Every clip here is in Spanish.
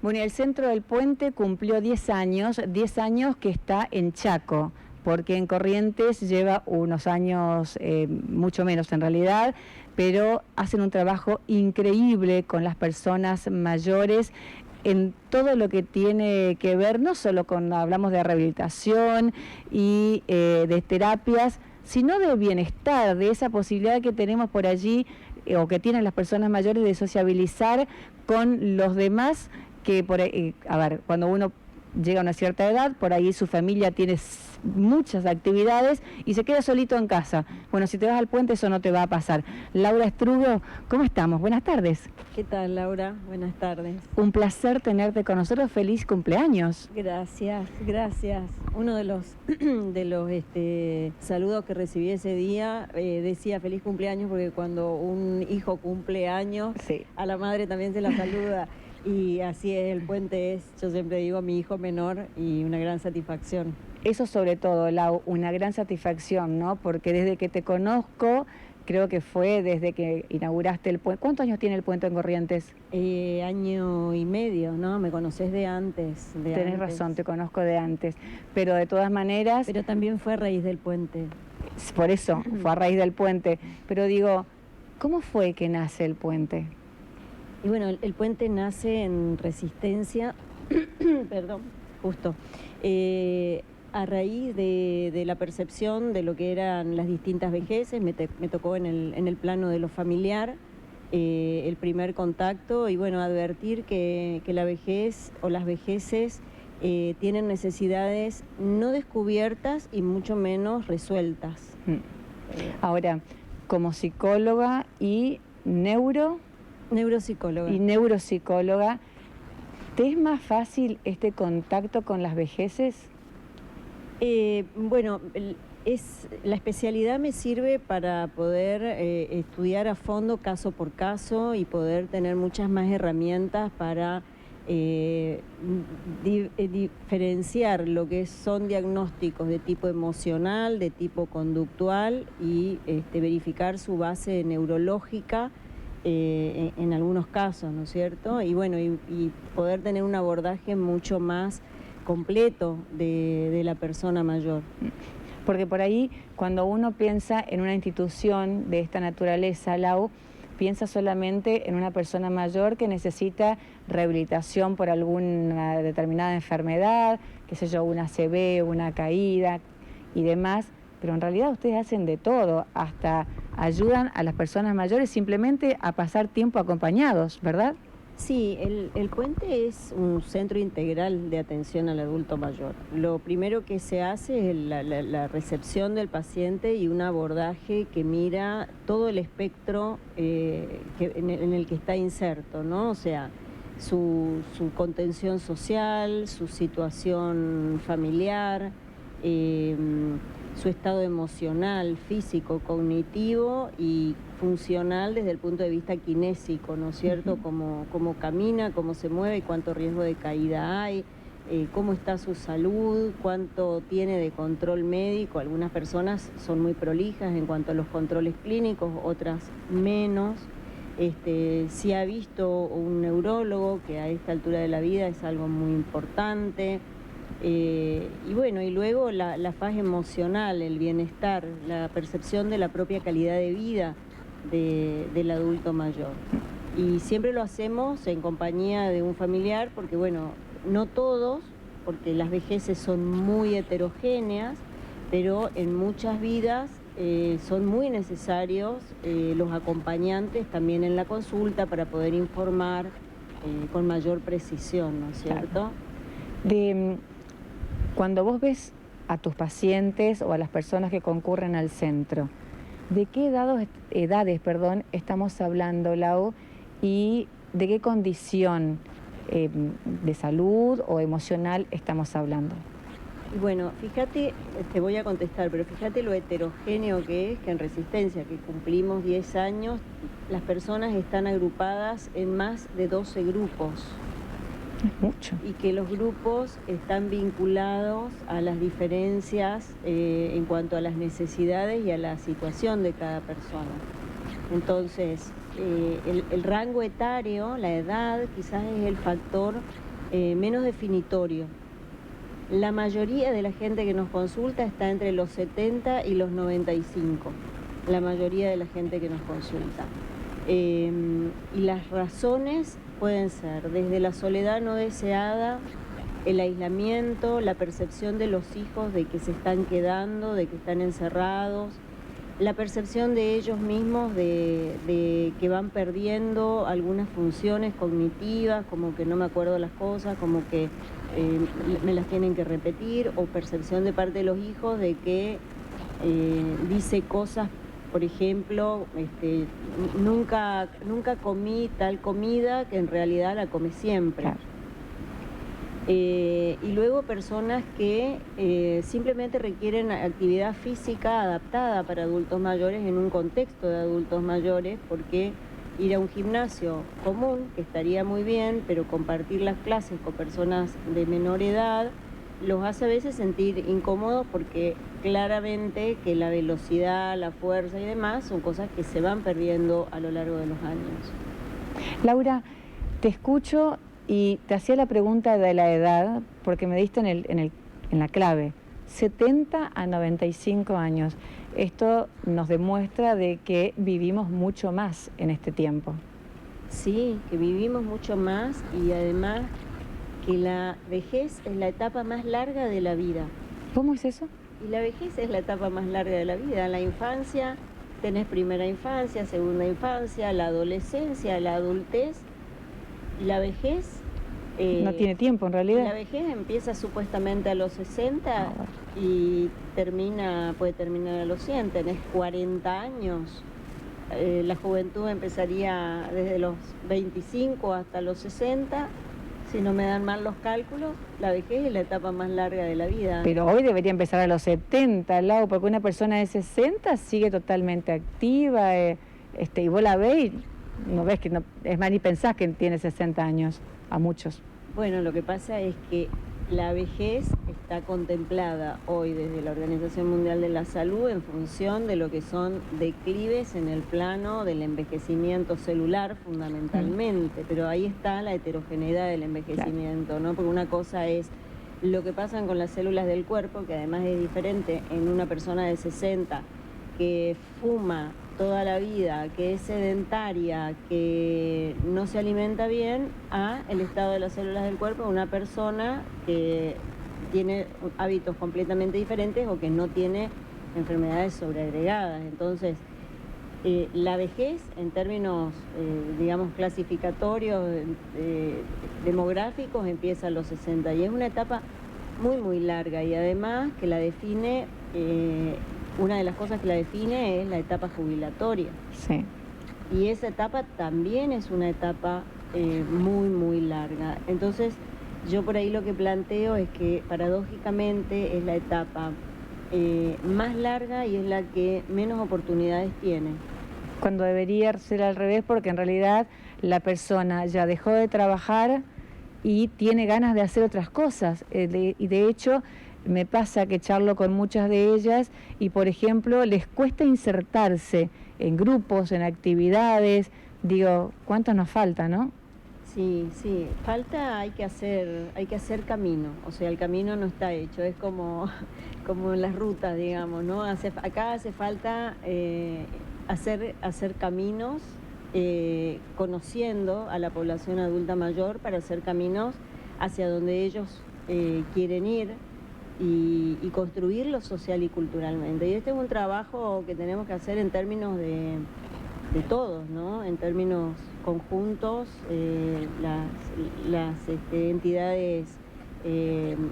Bueno, el Centro del Puente cumplió 10 años que está en Chaco, porque en Corrientes lleva unos años, mucho menos en realidad, pero hacen un trabajo increíble con las personas mayores en todo lo que tiene que ver, no solo cuando hablamos de rehabilitación y de terapias, sino de bienestar, de esa posibilidad que tenemos por allí, o que tienen las personas mayores, de sociabilizar con los demás, que por ahí, a ver, cuando uno llega a una cierta edad, por ahí su familia tiene muchas actividades y se queda solito en casa. Bueno, si te vas al puente eso no te va a pasar. Laura Estrugo, ¿cómo estamos? Buenas tardes. ¿Qué tal, Laura? Buenas tardes. Un placer tenerte con nosotros. Feliz cumpleaños. Gracias, gracias. Uno de los saludos que recibí ese día decía feliz cumpleaños, porque cuando un hijo cumple años, sí, a la madre también se la saluda. Y así es, el puente es, yo siempre digo, mi hijo menor, y una gran satisfacción. Eso sobre todo, Lau, una gran satisfacción, ¿no? Porque desde que te conozco, creo que fue desde que inauguraste el puente. ¿Cuántos años tiene el puente en Corrientes? Año y medio, ¿no? Me conocés de antes. Tenés razón, te conozco de antes. Pero de todas maneras... Pero también fue a raíz del puente. Por eso, fue a raíz del puente. Pero digo, ¿cómo fue que nace el puente? Y bueno, el puente nace en Resistencia, perdón, justo, a raíz de la percepción de lo que eran las distintas vejeces. Me tocó en el plano de lo familiar, el primer contacto, y bueno, advertir que la vejez o las vejeces tienen necesidades no descubiertas y mucho menos resueltas. Ahora, como psicóloga y Neuropsicóloga. Y neuropsicóloga, ¿te es más fácil este contacto con las vejeces? Bueno, la especialidad me sirve para poder estudiar a fondo caso por caso y poder tener muchas más herramientas para diferenciar lo que son diagnósticos de tipo emocional, de tipo conductual, y verificar su base neurológica en algunos casos, ¿no es cierto? Y bueno, y poder tener un abordaje mucho más completo de la persona mayor. Porque por ahí, cuando uno piensa en una institución de esta naturaleza, Lau, piensa solamente en una persona mayor que necesita rehabilitación por alguna determinada enfermedad, qué sé yo, una ACV, una caída y demás, pero en realidad ustedes hacen de todo, hasta ayudan a las personas mayores simplemente a pasar tiempo acompañados, ¿verdad? Sí, el puente es un centro integral de atención al adulto mayor. Lo primero que se hace es la recepción del paciente y un abordaje que mira todo el espectro en el que está inserto, ¿no? O sea, su contención social, su situación familiar, su estado emocional, físico, cognitivo y funcional desde el punto de vista kinésico, ¿no es cierto? Cómo camina, cómo se mueve y cuánto riesgo de caída hay, cómo está su salud, cuánto tiene de control médico. Algunas personas son muy prolijas en cuanto a los controles clínicos, otras menos. Si ha visto un neurólogo, que a esta altura de la vida es algo muy importante. Y bueno, y luego la fase emocional, el bienestar, la percepción de la propia calidad de vida del adulto mayor. Y siempre lo hacemos en compañía de un familiar, porque bueno, no todos, porque las vejeces son muy heterogéneas, pero en muchas vidas son muy necesarios los acompañantes también en la consulta para poder informar con mayor precisión, ¿no es cierto? Cuando vos ves a tus pacientes o a las personas que concurren al centro, ¿de qué edades estamos hablando, Lau? ¿Y de qué condición de salud o emocional estamos hablando? Bueno, fíjate, te voy a contestar, pero fíjate lo heterogéneo que es, que en Resistencia, que cumplimos 10 años, las personas están agrupadas en más de 12 grupos. Es mucho. Y que los grupos están vinculados a las diferencias en cuanto a las necesidades y a la situación de cada persona. Entonces, el rango etario, la edad, quizás es el factor menos definitorio. La mayoría de la gente que nos consulta está entre los 70 y los 95, la mayoría de la gente que nos consulta. Y las razones pueden ser desde la soledad no deseada, el aislamiento, la percepción de los hijos de que se están quedando, de que están encerrados, la percepción de ellos mismos de que van perdiendo algunas funciones cognitivas, como que no me acuerdo las cosas, como que me las tienen que repetir, o percepción de parte de los hijos de que dice cosas, por ejemplo, nunca comí tal comida que en realidad la come siempre. Claro. Y luego personas que simplemente requieren actividad física adaptada para adultos mayores en un contexto de adultos mayores, porque ir a un gimnasio común, que estaría muy bien, pero compartir las clases con personas de menor edad, los hace a veces sentir incómodos porque claramente que la velocidad, la fuerza y demás son cosas que se van perdiendo a lo largo de los años. Laura, te escucho y te hacía la pregunta de la edad porque me diste en la clave, 70 a 95 años. Esto nos demuestra de que vivimos mucho más en este tiempo. Sí, que vivimos mucho más y además que la vejez es la etapa más larga de la vida. ¿Cómo es eso? Y la vejez es la etapa más larga de la vida. La infancia, tenés primera infancia, segunda infancia, la adolescencia, la adultez. Y la vejez... no tiene tiempo en realidad. La vejez empieza supuestamente a los 60 y puede terminar a los 100. Tenés 40 años. La juventud empezaría desde los 25 hasta los 60. Si no me dan mal los cálculos, la vejez es la etapa más larga de la vida. Pero hoy debería empezar a los 70, Lau, porque una persona de 60 sigue totalmente activa, y vos la ves y no ves que no, es más, ni pensás que tiene 60 años, a muchos. Bueno, lo que pasa es que la vejez está contemplada hoy desde la Organización Mundial de la Salud en función de lo que son declives en el plano del envejecimiento celular fundamentalmente, pero ahí está la heterogeneidad del envejecimiento, ¿no? Porque una cosa es lo que pasa con las células del cuerpo, que además es diferente en una persona de 60 que fuma toda la vida, que es sedentaria, que no se alimenta bien, a el estado de las células del cuerpo de una persona que tiene hábitos completamente diferentes o que no tiene enfermedades sobreagregadas. Entonces, la vejez, en términos, digamos, clasificatorios, demográficos, empieza a los 60 y es una etapa muy, muy larga y además que la define... una de las cosas que la define es la etapa jubilatoria. Sí. Y esa etapa también es una etapa muy, muy larga. Entonces, yo por ahí lo que planteo es que paradójicamente es la etapa más larga y es la que menos oportunidades tiene. Cuando debería ser al revés, porque en realidad la persona ya dejó de trabajar y tiene ganas de hacer otras cosas. Y de hecho... me pasa que charlo con muchas de ellas y, por ejemplo, les cuesta insertarse en grupos, en actividades. Digo, ¿cuánto nos falta, no? Sí, sí, hay que hacer camino, o sea, el camino no está hecho, es como en las rutas, digamos, ¿no? Acá hace falta hacer caminos, conociendo a la población adulta mayor para hacer caminos hacia donde ellos quieren ir. Y construirlo social y culturalmente. Y este es un trabajo que tenemos que hacer en términos de todos, ¿no? En términos conjuntos, las entidades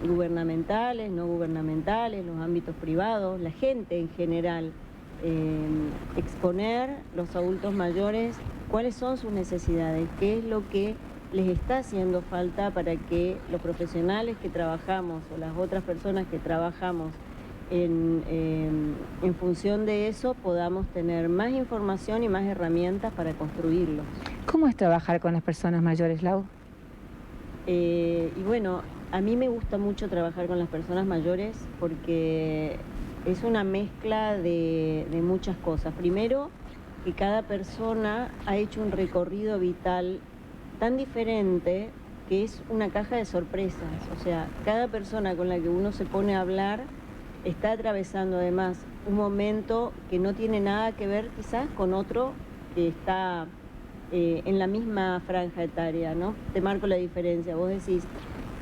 gubernamentales, no gubernamentales, los ámbitos privados, la gente en general, exponer los adultos mayores cuáles son sus necesidades, qué es lo que les está haciendo falta para que los profesionales que trabajamos o las otras personas que trabajamos en función de eso podamos tener más información y más herramientas para construirlos. ¿Cómo es trabajar con las personas mayores, Lau? Y bueno, a mí me gusta mucho trabajar con las personas mayores porque es una mezcla de muchas cosas. Primero, que cada persona ha hecho un recorrido vital tan diferente que es una caja de sorpresas. O sea, cada persona con la que uno se pone a hablar está atravesando además un momento que no tiene nada que ver quizás con otro que está en la misma franja etaria, ¿no? Te marco la diferencia. Vos decís,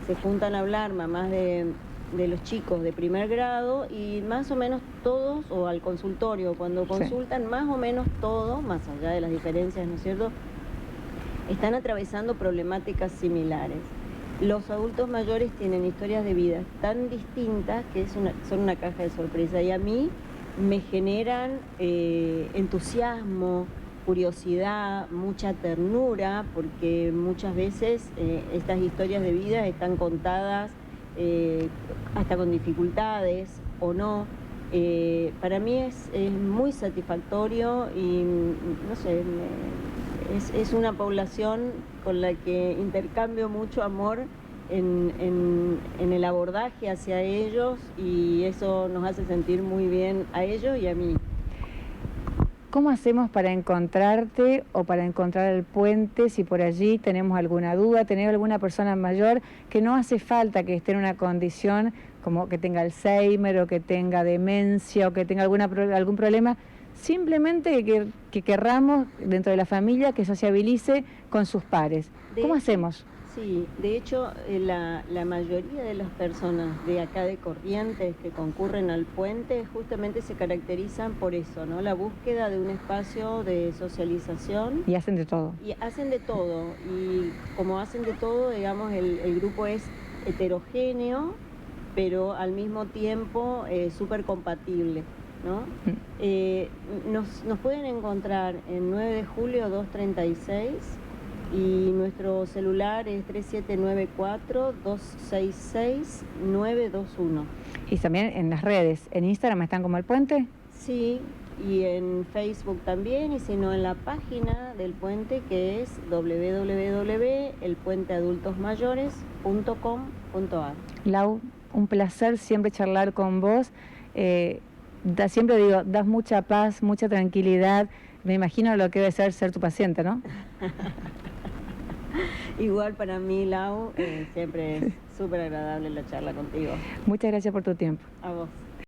se juntan a hablar mamás de los chicos de primer grado y más o menos todos, o al consultorio, cuando consultan, sí, más o menos todos, más allá de las diferencias, ¿no es cierto?, están atravesando problemáticas similares. Los adultos mayores tienen historias de vida tan distintas que son una caja de sorpresa, y a mí me generan entusiasmo, curiosidad, mucha ternura, porque muchas veces estas historias de vida están contadas hasta con dificultades o no. Para mí es muy satisfactorio y, no sé, es una población con la que intercambio mucho amor en el abordaje hacia ellos, y eso nos hace sentir muy bien a ellos y a mí. ¿Cómo hacemos para encontrarte o para encontrar el puente? Si por allí tenemos alguna duda, tener alguna persona mayor, que no hace falta que esté en una condición como que tenga Alzheimer o que tenga demencia o que tenga algún problema, simplemente que querramos dentro de la familia que sociabilice con sus pares. ¿Cómo hacemos? Sí, de hecho la mayoría de las personas de acá de Corrientes que concurren al puente justamente se caracterizan por eso, ¿no? La búsqueda de un espacio de socialización. Y hacen de todo. Y hacen de todo, y como hacen de todo, digamos, el grupo es heterogéneo, pero al mismo tiempo súper compatible, ¿no? Nos pueden encontrar en 9 de julio 236, y nuestro celular es 3794-266-921. Y también en las redes, ¿en Instagram están como El Puente? Sí, y en Facebook también, y si no en la página del puente, que es www.elpuenteadultosmayores.com.ar. Lau, un placer siempre charlar con vos. Siempre digo, das mucha paz, mucha tranquilidad. Me imagino lo que debe ser tu paciente, ¿no? Igual para mí, Lau, siempre es súper agradable la charla contigo. Muchas gracias por tu tiempo. A vos.